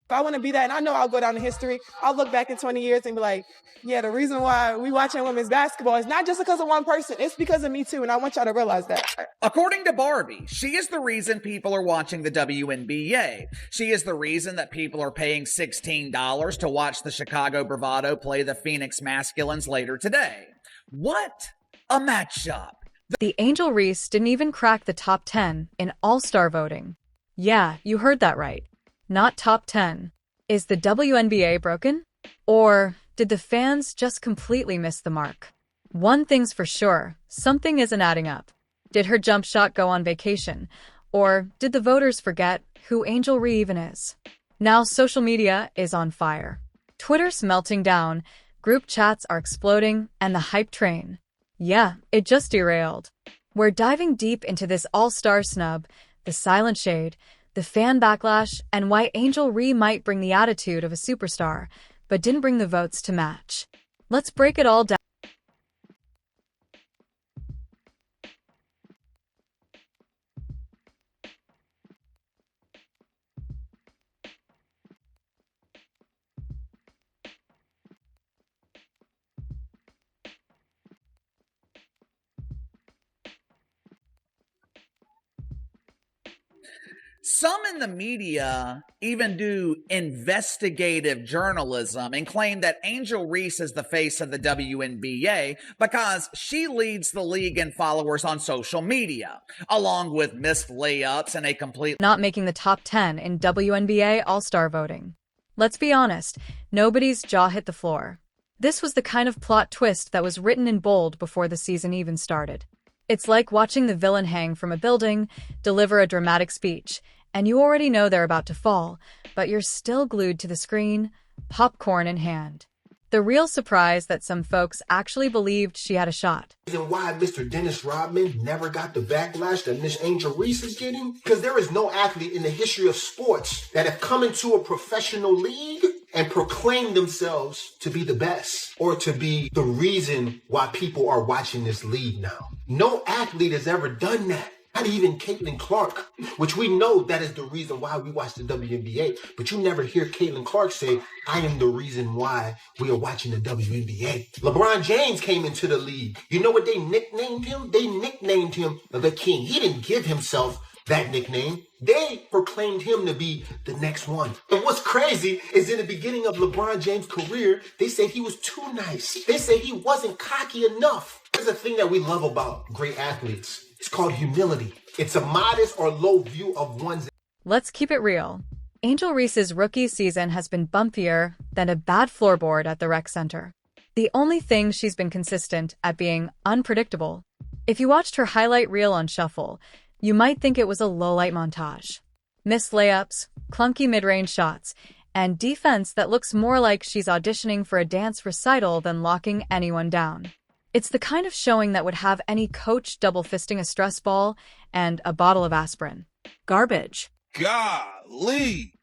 If I want to be that, and I know I'll go down in history, I'll look back in 20 years and be like, yeah, the reason why we watching women's basketball is not just because of one person. It's because of me too, and I want y'all to realize that. According to Barbie, she is the reason people are watching the WNBA. She is the reason that people are paying $16 to watch the Chicago Bravado play the Phoenix Masculines later today. What a matchup. The Angel Reese didn't even crack the top 10 in All-Star voting. Yeah, you heard that right. Not top 10. Is the WNBA broken? Or did the fans just completely miss the mark? One thing's for sure, something isn't adding up. Did her jump shot go on vacation? Or did the voters forget who Angel Reese even is? Now social media is on fire. Twitter's melting down, group chats are exploding, and the hype train. Yeah, it just derailed. We're diving deep into this all-star snub, the silent shade, the fan backlash, and why Angel Reese might bring the attitude of a superstar, but didn't bring the votes to match. Let's break it all down. Some in the media even do investigative journalism and claim that Angel Reese is the face of the WNBA because she leads the league in followers on social media, along with missed layups and a complete Not making the top 10 in WNBA All-Star voting. Let's be honest, nobody's jaw hit the floor. This was the kind of plot twist that was written in bold before the season even started. It's like watching the villain hang from a building, deliver a dramatic speech, and you already know they're about to fall, but you're still glued to the screen, popcorn in hand. The real surprise that some folks actually believed she had a shot. Reason why Mr. Dennis Rodman never got the backlash that Miss Angel Reese is getting? Because there is no athlete in the history of sports that have come into a professional league and proclaimed themselves to be the best or to be the reason why people are watching this league now. No athlete has ever done that. Not even Caitlin Clark, which we know that is the reason why we watch the WNBA, but you never hear Caitlin Clark say, I am the reason why we are watching the WNBA. LeBron James came into the league. You know what they nicknamed him? They nicknamed him the King. He didn't give himself that nickname. They proclaimed him to be the next one. And what's crazy is in the beginning of LeBron James' career, they said he was too nice. They said he wasn't cocky enough. There's a thing that we love about great athletes. It's called humility. It's a modest or low view of one's. Let's keep it real. Angel Reese's rookie season has been bumpier than a bad floorboard at the rec center. The only thing she's been consistent at being unpredictable. If you watched her highlight reel on Shuffle, you might think it was a low-light montage. Missed layups, clunky mid-range shots, and defense that looks more like she's auditioning for a dance recital than locking anyone down. It's the kind of showing that would have any coach double-fisting a stress ball and a bottle of aspirin. Garbage. Golly.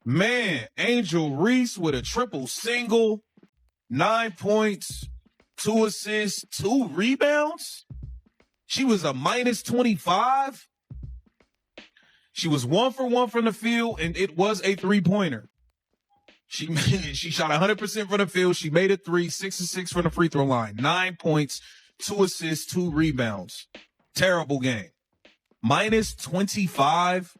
Man, Angel Reese with a triple single, 9 points, 2 assists, 2 rebounds. She was a minus 25. She was 1 for 1 from the field, and it was a three-pointer. She shot 100% from the field. She made a 3, 6 of 6 from the free throw line. 9 points, 2 assists, 2 rebounds. Terrible game. Minus 25.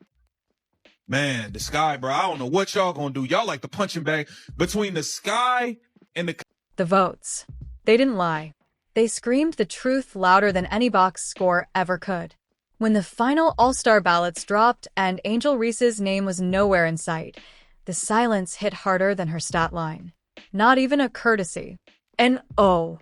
Man, the Sky, bro, I don't know what y'all gonna do. Y'all like the punching bag between the Sky and the votes. They didn't lie. They screamed the truth louder than any box score ever could. When the final All-Star ballots dropped and Angel Reese's name was nowhere in sight, the silence hit harder than her stat line. Not even a courtesy. And ooh.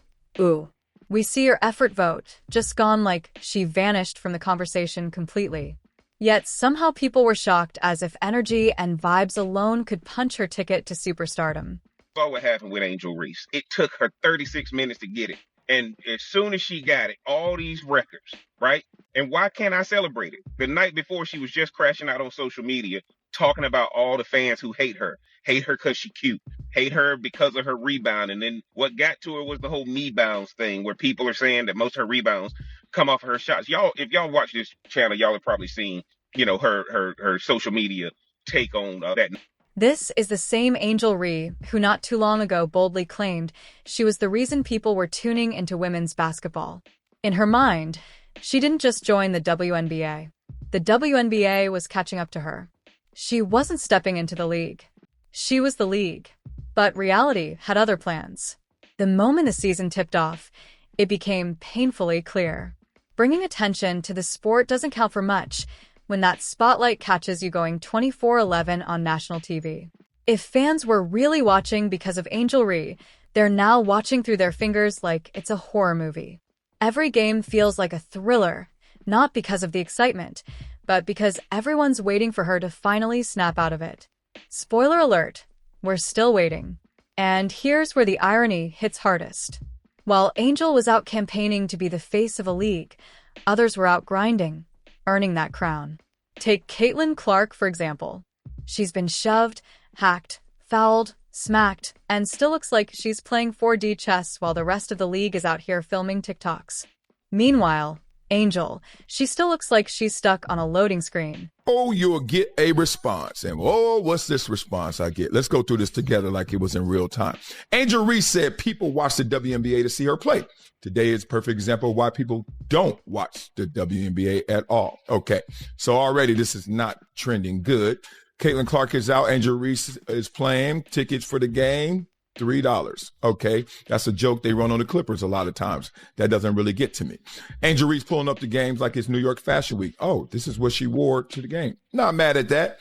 We see her effort vote, just gone like she vanished from the conversation completely. Yet somehow people were shocked as if energy and vibes alone could punch her ticket to superstardom. Saw what happened with Angel Reese. It took her 36 minutes to get it. And as soon as she got it, all these records, right? And why can't I celebrate it? The night before, she was just crashing out on social media, talking about all the fans who hate her because she's cute, hate her because of her rebound. And then what got to her was the whole me bounds thing, where people are saying that most of her rebounds come off of her shots. Y'all, if y'all watch this channel, y'all have probably seen, her social media take on that. This is the same Angel Reese who not too long ago boldly claimed she was the reason people were tuning into women's basketball. In her mind, she didn't just join the WNBA. The WNBA was catching up to her. She wasn't stepping into the league. She was the league. But reality had other plans. The moment the season tipped off, it became painfully clear. Bringing attention to the sport doesn't count for much when that spotlight catches you going 24/11 on national TV. If fans were really watching because of Angel Reese, they're now watching through their fingers like it's a horror movie. Every game feels like a thriller, not because of the excitement, but because everyone's waiting for her to finally snap out of it. Spoiler alert, we're still waiting. And here's where the irony hits hardest. While Angel was out campaigning to be the face of a league, others were out grinding, earning that crown. Take Caitlin Clark, for example. She's been shoved, hacked, fouled, smacked, and still looks like she's playing 4D chess while the rest of the league is out here filming TikToks. Meanwhile, Angel, she still looks like she's stuck on a loading screen. Oh, you'll get a response. And oh, what's this response I get? Let's go through this together like it was in real time. Angel Reese said people watch the WNBA to see her play. Today is a perfect example of why people don't watch the WNBA at all. Okay, so already this is not trending good. Caitlin Clark is out. Angel Reese is playing. Tickets for the game, $3. Okay, that's a joke they run on the Clippers a lot of times. That doesn't really get to me. Angel Reese pulling up the games like it's New York Fashion Week. Oh, this is what she wore to the game. Not mad at that.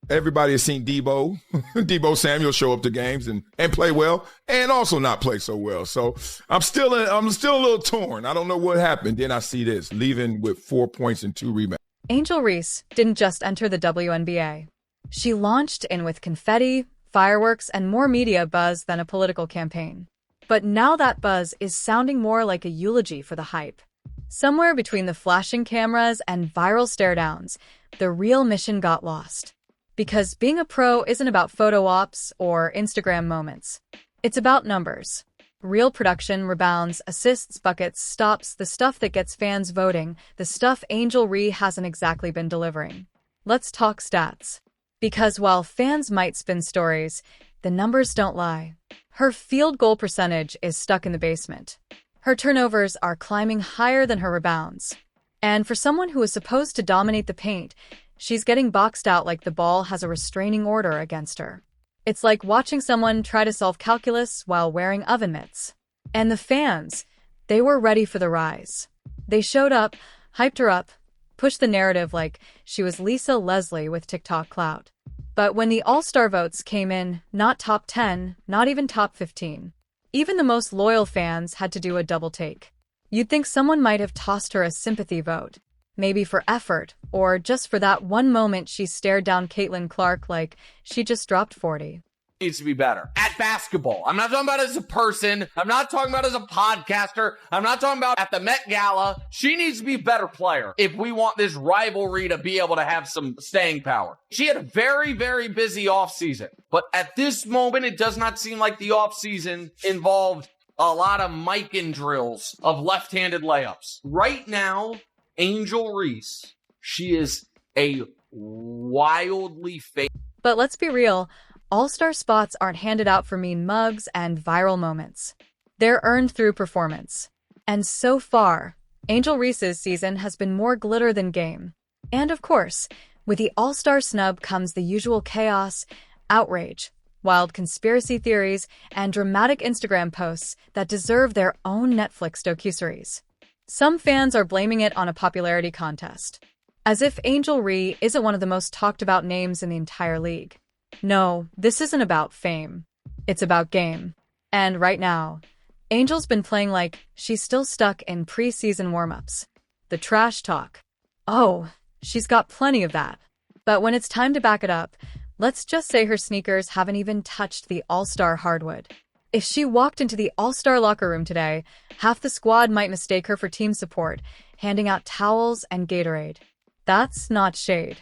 Everybody has seen Debo Samuel show up to games and play well and also not play so well. So I'm still a little torn. I don't know what happened. Then I see this, leaving with 4 points and 2 rebounds. Angel Reese didn't just enter the WNBA. She launched in with confetti, fireworks, and more media buzz than a political campaign. But now that buzz is sounding more like a eulogy for the hype. Somewhere between the flashing cameras and viral stare-downs, the real mission got lost. Because being a pro isn't about photo ops or Instagram moments. It's about numbers. Real production, rebounds, assists, buckets, stops, the stuff that gets fans voting, the stuff Angel Reese hasn't exactly been delivering. Let's talk stats. Because while fans might spin stories, the numbers don't lie. Her field goal percentage is stuck in the basement. Her turnovers are climbing higher than her rebounds. And for someone who is supposed to dominate the paint, she's getting boxed out like the ball has a restraining order against her. It's like watching someone try to solve calculus while wearing oven mitts. And the fans, they were ready for the rise. They showed up, hyped her up, pushed the narrative like she was Lisa Leslie with TikTok clout. But when the All-Star votes came in, not top 10, not even top 15, even the most loyal fans had to do a double take. You'd think someone might have tossed her a sympathy vote. Maybe for effort, or just for that one moment she stared down Caitlin Clark like she just dropped 40. Needs to be better at basketball. I'm not talking about as a person. I'm not talking about as a podcaster. I'm not talking about at the Met Gala. She needs to be a better player if we want this rivalry to be able to have some staying power. She had a very, very busy offseason, but at this moment, it does not seem like the offseason involved a lot of Mikan drills of left-handed layups. Right now, Angel Reese, she is a wildly fake. But let's be real, All-Star spots aren't handed out for mean mugs and viral moments. They're earned through performance. And so far, Angel Reese's season has been more glitter than game. And of course, with the All-Star snub comes the usual chaos, outrage, wild conspiracy theories, and dramatic Instagram posts that deserve their own Netflix docuseries. Some fans are blaming it on a popularity contest, as if Angel Reese isn't one of the most talked about names in the entire league. No, this isn't about fame. It's about game. And right now, Angel's been playing like she's still stuck in preseason warm-ups. The trash talk. Oh, she's got plenty of that. But when it's time to back it up, let's just say her sneakers haven't even touched the All-Star hardwood. If she walked into the All-Star locker room today, half the squad might mistake her for team support, handing out towels and Gatorade. That's not shade.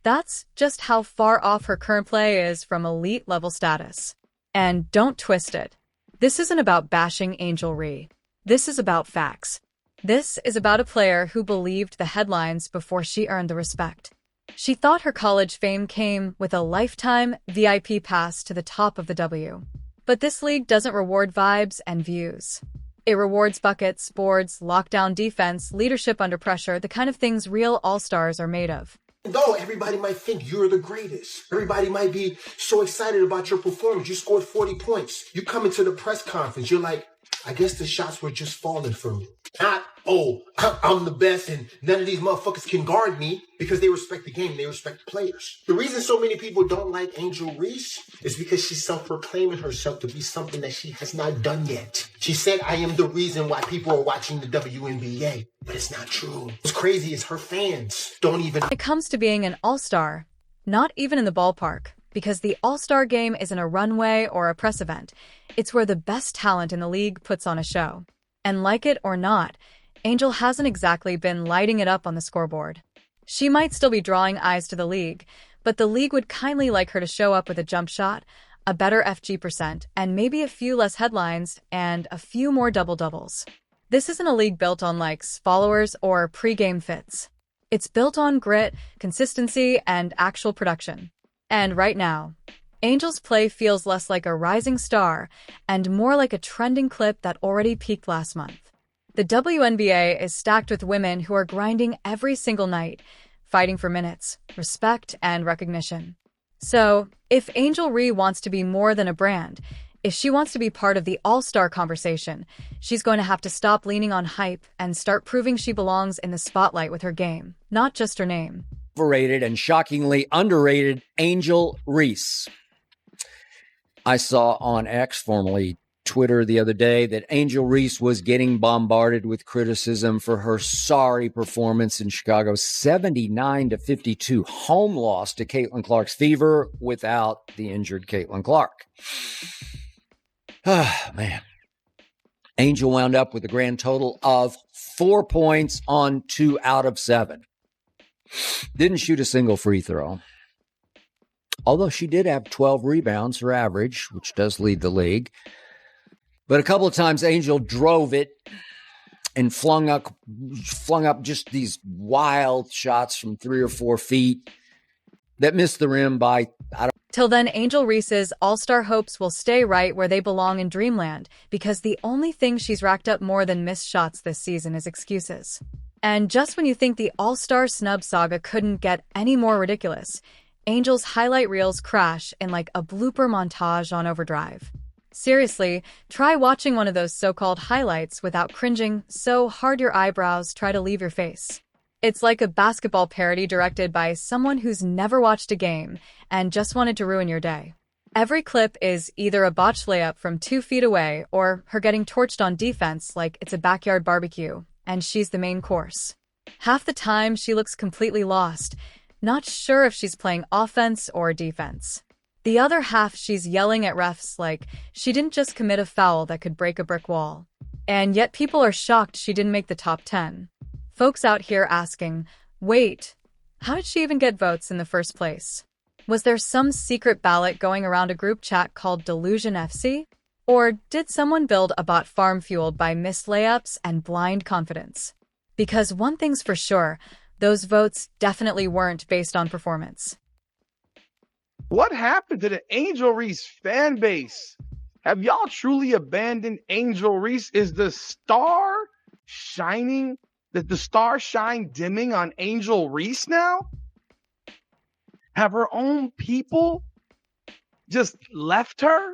That's just how far off her current play is from elite-level status. And don't twist it. This isn't about bashing Angel Reese. This is about facts. This is about a player who believed the headlines before she earned the respect. She thought her college fame came with a lifetime VIP pass to the top of the W. But this league doesn't reward vibes and views. It rewards buckets, boards, lockdown defense, leadership under pressure, the kind of things real all-stars are made of. Though everybody might think you're the greatest. Everybody might be so excited about your performance. You scored 40 points. You come into the press conference. You're like, I guess the shots were just falling for me. Not, oh, I'm the best and none of these motherfuckers can guard me, because they respect the game. They respect the players. The reason so many people don't like Angel Reese is because she's self-proclaiming herself to be something that she has not done yet. She said, I am the reason why people are watching the WNBA. But it's not true. What's crazy is her fans don't even... When it comes to being an all-star, not even in the ballpark, because the all-star game isn't a runway or a press event. It's where the best talent in the league puts on a show. And like it or not, Angel hasn't exactly been lighting it up on the scoreboard. She might still be drawing eyes to the league, but the league would kindly like her to show up with a jump shot, a better FG%, and maybe a few less headlines and a few more double-doubles. This isn't a league built on likes, followers, or pre-game fits. It's built on grit, consistency, and actual production. And right now, Angel's play feels less like a rising star and more like a trending clip that already peaked last month. The WNBA is stacked with women who are grinding every single night, fighting for minutes, respect, and recognition. So, if Angel Reese wants to be more than a brand, if she wants to be part of the all-star conversation, she's going to have to stop leaning on hype and start proving she belongs in the spotlight with her game, not just her name. Overrated and shockingly underrated Angel Reese. I saw on X, formerly Twitter, the other day that Angel Reese was getting bombarded with criticism for her sorry performance in Chicago's 79-52 home loss to Caitlin Clark's Fever without the injured Caitlin Clark. Ah, man. Angel wound up with a grand total of 4 points on 2 out of 7. Didn't shoot a single free throw. Although she did have 12 rebounds, her average, which does lead the league. But a couple of times Angel drove it and flung up just these wild shots from 3 or 4 feet that missed the rim by, Till then, Angel Reese's all-star hopes will stay right where they belong in Dreamland, because the only thing she's racked up more than missed shots this season is excuses. And just when you think the all-star snub saga couldn't get any more ridiculous, Angel's highlight reels crash in like a blooper montage on overdrive. Seriously, try watching one of those so-called highlights without cringing so hard your eyebrows try to leave your face. It's like a basketball parody directed by someone who's never watched a game and just wanted to ruin your day. Every clip is either a botched layup from 2 feet away or her getting torched on defense like it's a backyard barbecue, and she's the main course. Half the time, she looks completely lost, not sure if she's playing offense or defense. The other half, she's yelling at refs like she didn't just commit a foul that could break a brick wall. And yet people are shocked she didn't make the top 10. Folks out here asking, wait, how did she even get votes in the first place? Was there some secret ballot going around a group chat called Delusion FC? Or did someone build a bot farm fueled by missed layups and blind confidence? Because one thing's for sure, those votes definitely weren't based on performance. What happened to the Angel Reese fan base? Have y'all truly abandoned Angel Reese? Is the star shining? Did the star shine dimming on Angel Reese now? Have her own people just left her?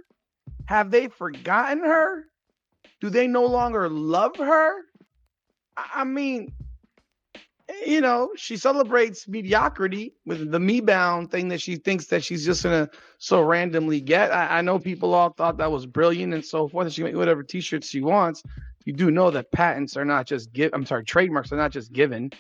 Have they forgotten her? Do they no longer love her? I mean, you know, she celebrates mediocrity with the me-bound thing that she thinks that she's just going to so randomly get. I know people all thought that was brilliant and so forth. She can make whatever t-shirts she wants. You do know that patents are not just trademarks are not just given.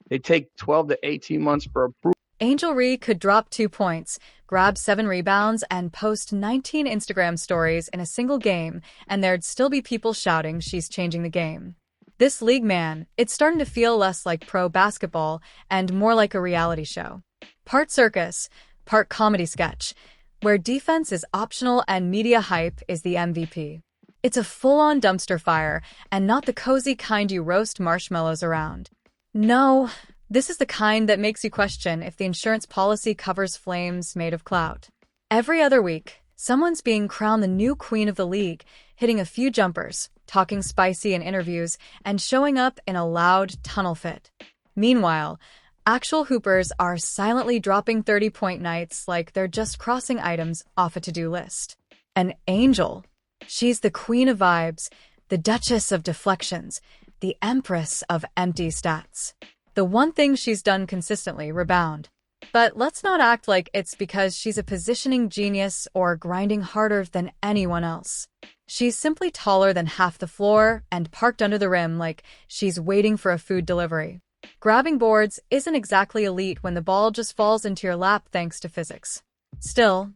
They take 12 to 18 months for approval. Angel Reese could drop 2 points, grab 7 rebounds, and post 19 Instagram stories in a single game, and there'd still be people shouting she's changing the game. This league, man, it's starting to feel less like pro basketball and more like a reality show. Part circus, part comedy sketch, where defense is optional and media hype is the MVP. It's a full-on dumpster fire, and not the cozy kind you roast marshmallows around. No, This is the kind that makes you question if the insurance policy covers flames made of clout. Every other week, someone's being crowned the new queen of the league, hitting a few jumpers, talking spicy in interviews, and showing up in a loud tunnel fit. Meanwhile, actual hoopers are silently dropping 30-point nights like they're just crossing items off a to-do list. An Angel. She's the queen of vibes, the duchess of deflections, the empress of empty stats. The one thing she's done consistently, rebound. But let's not act like it's because she's a positioning genius or grinding harder than anyone else. She's simply taller than half the floor and parked under the rim like she's waiting for a food delivery. Grabbing boards isn't exactly elite when the ball just falls into your lap thanks to physics. Still,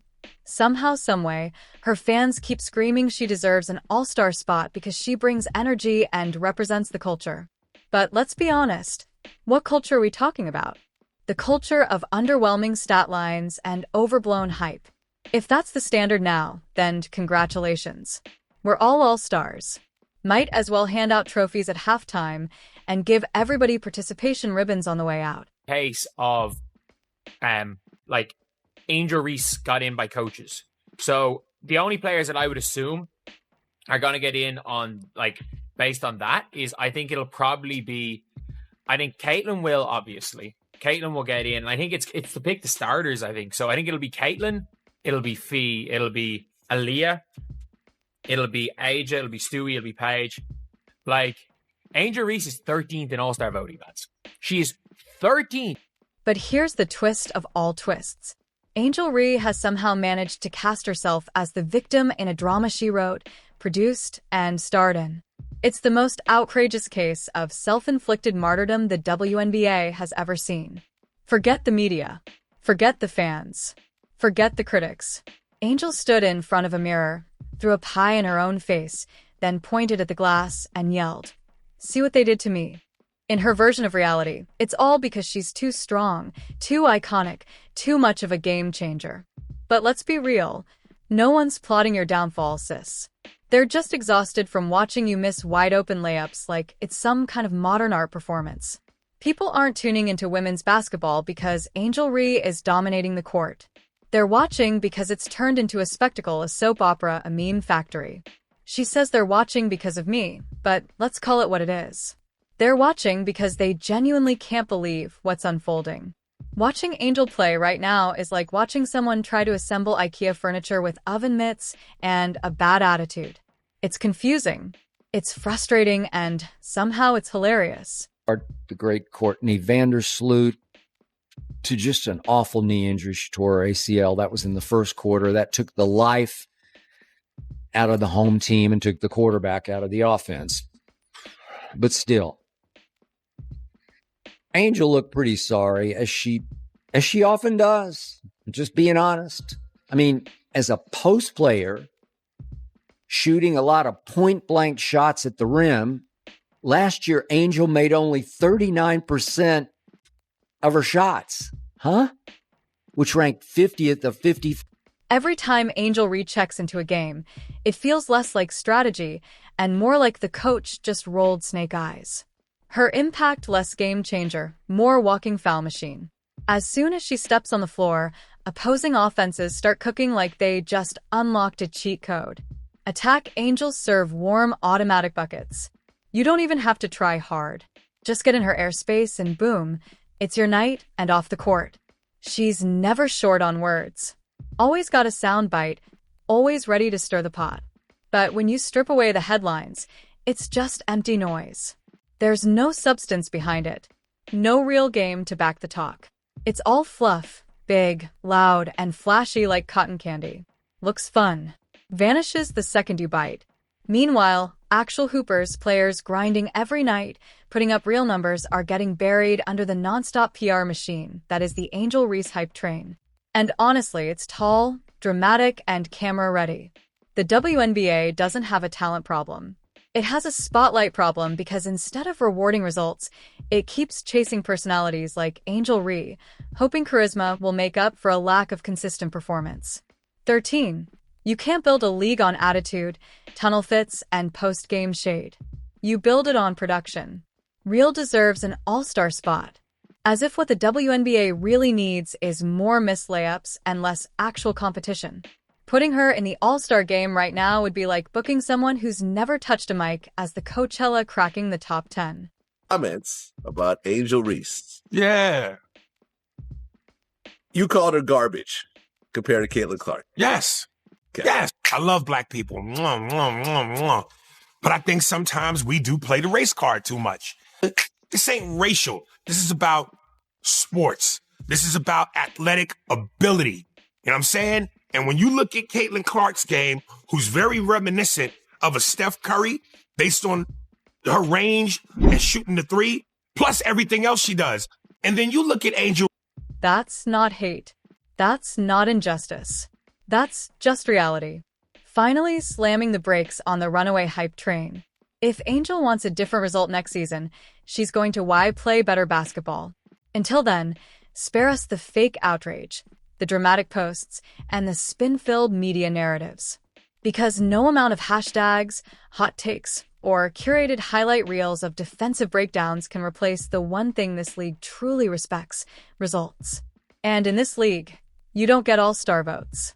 somehow, someway, her fans keep screaming she deserves an all-star spot because she brings energy and represents the culture. But let's be honest. What culture are we talking about? The culture of underwhelming stat lines and overblown hype. If that's the standard now, then congratulations. We're all stars. Might as well hand out trophies at halftime and give everybody participation ribbons on the way out. Case of, Angel Reese got in by coaches. So the only players that I would assume are going to get in on, based on that is I think it'll probably be, I think Caitlin will, obviously. Caitlin will get in. I think it's to pick the starters, I think. So I think it'll be Caitlin, it'll be Fee, it'll be Aaliyah, it'll be Aja, it'll be Stewie, it'll be Paige. Angel Reese is 13th in All-Star voting, lads. She is 13th. But here's the twist of all twists. Angel Reese has somehow managed to cast herself as the victim in a drama she wrote, produced, and starred in. It's the most outrageous case of self-inflicted martyrdom the WNBA has ever seen. Forget the media. Forget the fans. Forget the critics. Angel stood in front of a mirror, threw a pie in her own face, then pointed at the glass and yelled, "See what they did to me." In her version of reality, it's all because she's too strong, too iconic, too much of a game changer. But let's be real. No one's plotting your downfall, sis. They're just exhausted from watching you miss wide-open layups like it's some kind of modern art performance. People aren't tuning into women's basketball because Angel Reese is dominating the court. They're watching because it's turned into a spectacle, a soap opera, a meme factory. She says they're watching because of me, but let's call it what it is. They're watching because they genuinely can't believe what's unfolding. Watching Angel play right now is like watching someone try to assemble IKEA furniture with oven mitts and a bad attitude. It's confusing, it's frustrating, and somehow it's hilarious. The great Courtney Vandersloot to just an awful knee injury. She tore her ACL. That was in the first quarter. That took the life out of the home team and took the quarterback out of the offense. But still, Angel looked pretty sorry, as she often does. Just being honest. I mean, as a post player, shooting a lot of point-blank shots at the rim, last year Angel made only 39% of her shots. Which ranked 50th of 50. Every time Angel rechecks into a game, it feels less like strategy and more like the coach just rolled snake eyes. Her impact less game changer, more walking foul machine. As soon as she steps on the floor, opposing offenses start cooking like they just unlocked a cheat code. Attack Angels serve warm automatic buckets. You don't even have to try hard. Just get in her airspace and boom, it's your night and off the court. She's never short on words. Always got a sound bite, always ready to stir the pot. But when you strip away the headlines, it's just empty noise. There's no substance behind it. No real game to back the talk. It's all fluff, big, loud, and flashy like cotton candy. Looks fun. Vanishes the second you bite. Meanwhile, actual hoopers, players grinding every night, putting up real numbers, are getting buried under the nonstop PR machine that is the Angel Reese hype train. And honestly, it's tall, dramatic, and camera-ready. The WNBA doesn't have a talent problem. It has a spotlight problem because instead of rewarding results, it keeps chasing personalities like Angel Reese, hoping charisma will make up for a lack of consistent performance. 13. You can't build a league on attitude, tunnel fits, and post-game shade. You build it on production. Real deserves an all-star spot. As if what the WNBA really needs is more missed layups and less actual competition. Putting her in the All-Star game right now would be like booking someone who's never touched a mic as the Coachella cracking the top 10. Comments about Angel Reese. Yeah. You called her garbage compared to Caitlin Clark. Yes. Okay. Yes. I love black people. Mwah, mwah, mwah, mwah. But I think sometimes we do play the race card too much. This ain't racial. This is about sports. This is about athletic ability. You know what I'm saying? And when you look at Caitlin Clark's game, who's very reminiscent of a Steph Curry based on her range and shooting the three, plus everything else she does. And then you look at Angel. That's not hate. That's not injustice. That's just reality. Finally slamming the brakes on the runaway hype train. If Angel wants a different result next season, she's going to play better basketball. Until then, spare us the fake outrage, the dramatic posts, and the spin-filled media narratives. Because no amount of hashtags, hot takes, or curated highlight reels of defensive breakdowns can replace the one thing this league truly respects: results. And in this league, you don't get all-star votes.